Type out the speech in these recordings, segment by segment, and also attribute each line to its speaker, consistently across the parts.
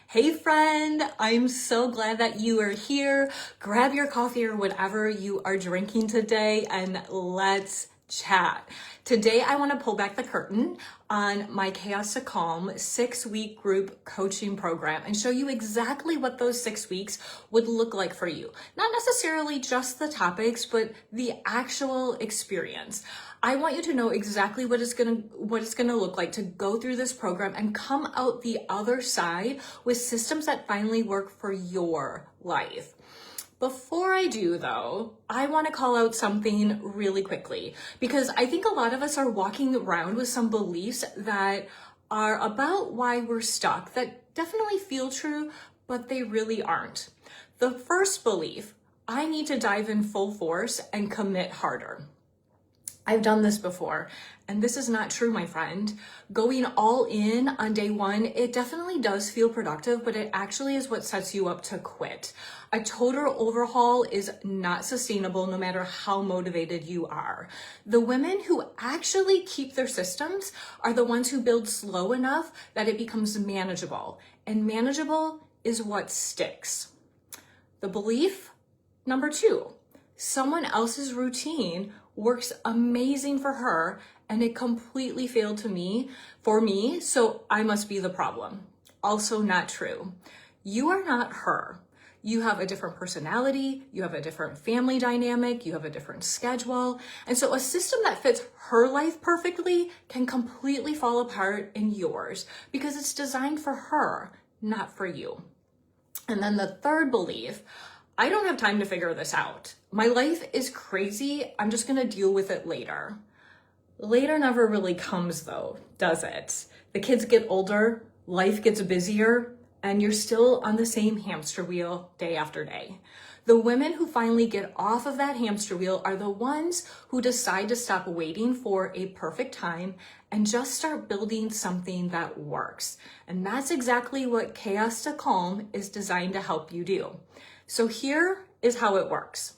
Speaker 1: Hey friend, I'm so glad that you are here. Grab your coffee or whatever you are drinking today and let's chat. Today, I want to pull back the curtain on my Chaos to Calm 6-week group coaching program and show you exactly what those 6 weeks would look like for you. Not necessarily just the topics, but the actual experience. I want you to know exactly what it's gonna look like to go through this program and come out the other side with systems that finally work for your life. Before I do though, I want to call out something really quickly because I think a lot of us are walking around with some beliefs that are about why we're stuck that definitely feel true, but they really aren't. The first belief, I need to dive in full force and commit harder. I've done this before, and this is not true, my friend. Going all in on day one, it definitely does feel productive, but it actually is what sets you up to quit. A total overhaul is not sustainable no matter how motivated you are. The women who actually keep their systems are the ones who build slow enough that it becomes manageable, and manageable is what sticks. The belief number 2, someone else's routine works amazing for her and it completely failed for me, so I must be the problem. Also not true. You are not her. You have a different personality, you have a different family dynamic, you have a different schedule. And so a system that fits her life perfectly can completely fall apart in yours because it's designed for her, not for you. And then the third belief, I don't have time to figure this out. My life is crazy. I'm just going to deal with it later. Later never really comes though, does it? The kids get older, life gets busier, and you're still on the same hamster wheel day after day. The women who finally get off of that hamster wheel are the ones who decide to stop waiting for a perfect time and just start building something that works. And that's exactly what Chaos to Calm is designed to help you do. So here is how it works.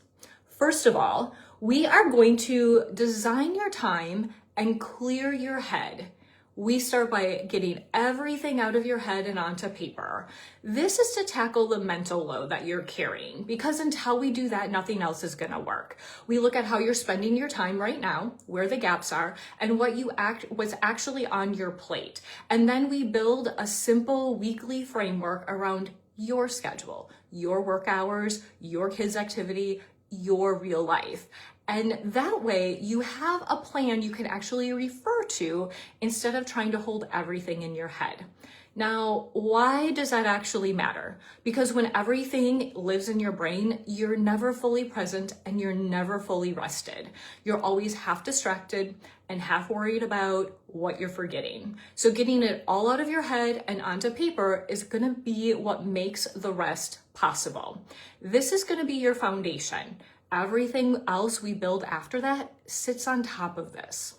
Speaker 1: First of all, we are going to design your time and clear your head. We start by getting everything out of your head and onto paper. This is to tackle the mental load that you're carrying because until we do that, nothing else is gonna work. We look at how you're spending your time right now, where the gaps are, and what's actually on your plate. And then we build a simple weekly framework around your schedule, your work hours, your kids' activity, your real life. And that way you have a plan you can actually refer to instead of trying to hold everything in your head. Now, why does that actually matter? Because when everything lives in your brain, you're never fully present and you're never fully rested. You're always half distracted and half worried about what you're forgetting. So getting it all out of your head and onto paper is gonna be what makes the rest possible. This is gonna be your foundation. Everything else we build after that sits on top of this.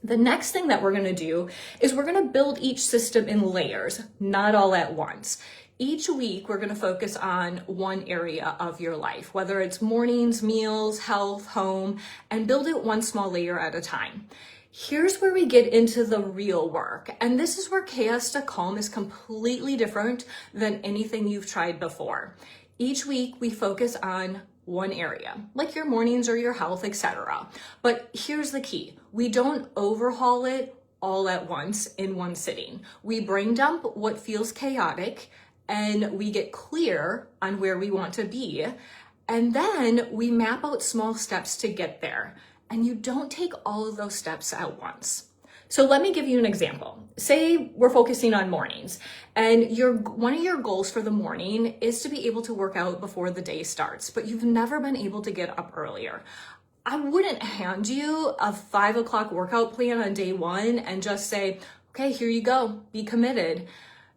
Speaker 1: The next thing that we're going to do is we're going to build each system in layers, not all at once. Each week, we're going to focus on one area of your life, whether it's mornings, meals, health, home, and build it one small layer at a time. Here's where we get into the real work. And this is where Chaos to Calm is completely different than anything you've tried before. Each week, we focus on one area, like your mornings or your health, etc. But here's the key. We don't overhaul it all at once in one sitting. We brain dump what feels chaotic and we get clear on where we want to be. And then we map out small steps to get there. And you don't take all of those steps at once. So let me give you an example. Say we're focusing on mornings and one of your goals for the morning is to be able to work out before the day starts, but you've never been able to get up earlier. I wouldn't hand you a 5 o'clock workout plan on day one and just say, okay, here you go, be committed.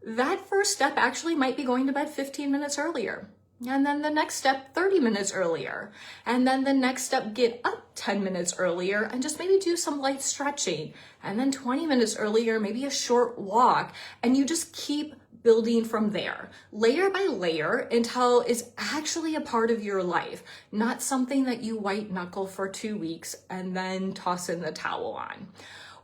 Speaker 1: That first step actually might be going to bed 15 minutes earlier. And then the next step, 30 minutes earlier. And then the next step, get up 10 minutes earlier and just maybe do some light stretching. And then 20 minutes earlier, maybe a short walk. And you just keep building from there, layer by layer, until it's actually a part of your life, not something that you white knuckle for 2 weeks and then toss in the towel on.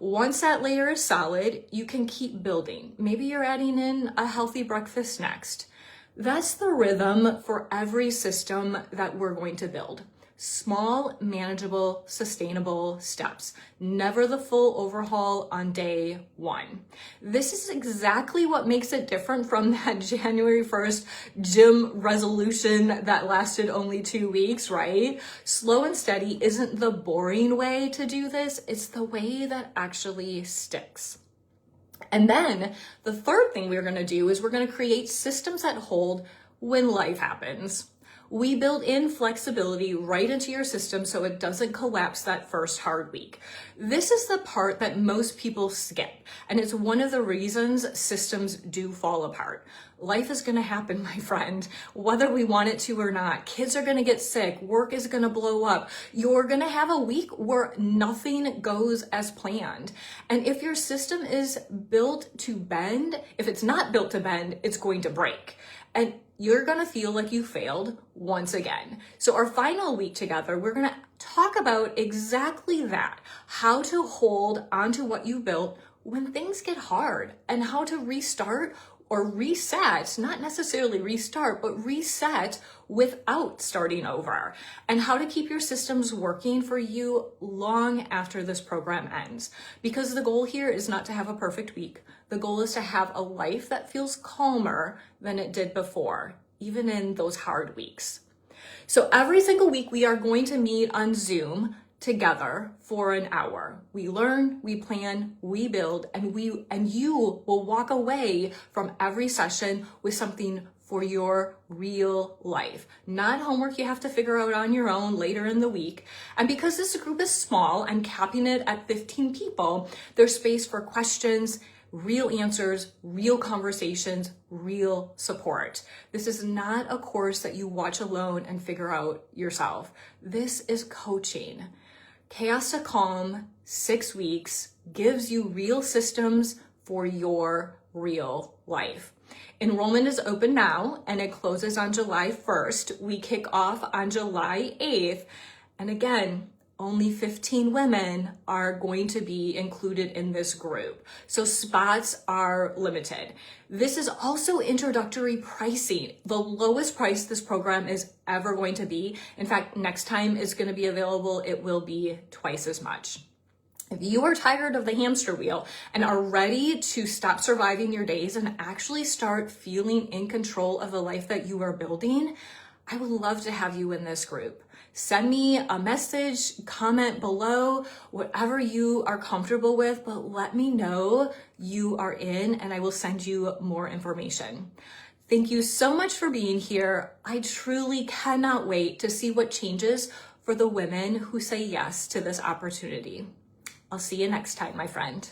Speaker 1: Once that layer is solid, you can keep building. Maybe you're adding in a healthy breakfast next. That's the rhythm for every system that we're going to build. Small, manageable, sustainable steps. Never the full overhaul on day one. This is exactly what makes it different from that January 1st gym resolution that lasted only 2 weeks, right? Slow and steady isn't the boring way to do this. It's the way that actually sticks. And then the third thing we're going to do is we're going to create systems that hold when life happens. We build in flexibility right into your system so it doesn't collapse that first hard week. This is the part that most people skip, and it's one of the reasons systems do fall apart. Life is going to happen, my friend, whether we want it to or not. Kids are going to get sick. Work is going to blow up. You're going to have a week where nothing goes as planned. And if your system is built to bend, if it's not built to bend, it's going to break. And you're going to feel like you failed once again. So our final week together, we're going to talk about exactly that, how to hold onto what you built when things get hard, and how to restart or reset, not necessarily restart, but reset without starting over, and how to keep your systems working for you long after this program ends. Because the goal here is not to have a perfect week. The goal is to have a life that feels calmer than it did before, even in those hard weeks. So every single week we are going to meet on Zoom together for an hour. We learn, we plan, we build, and you will walk away from every session with something for your real life. Not homework you have to figure out on your own later in the week. And because this group is small, I'm capping it at 15 people, there's space for questions, real answers, real conversations, real support. This is not a course that you watch alone and figure out yourself. This is coaching. Chaos to Calm, 6 weeks, gives you real systems for your real life. Enrollment is open now and it closes on July 1st. We kick off on July 8th. And again, only 15 women are going to be included in this group. So spots are limited. This is also introductory pricing, the lowest price this program is ever going to be. In fact, next time it's going to be available, it will be twice as much. If you are tired of the hamster wheel and are ready to stop surviving your days and actually start feeling in control of the life that you are building, I would love to have you in this group. Send me a message, comment below, whatever you are comfortable with, but let me know you are in and I will send you more information. Thank you so much for being here. I truly cannot wait to see what changes for the women who say yes to this opportunity. I'll see you next time, my friend.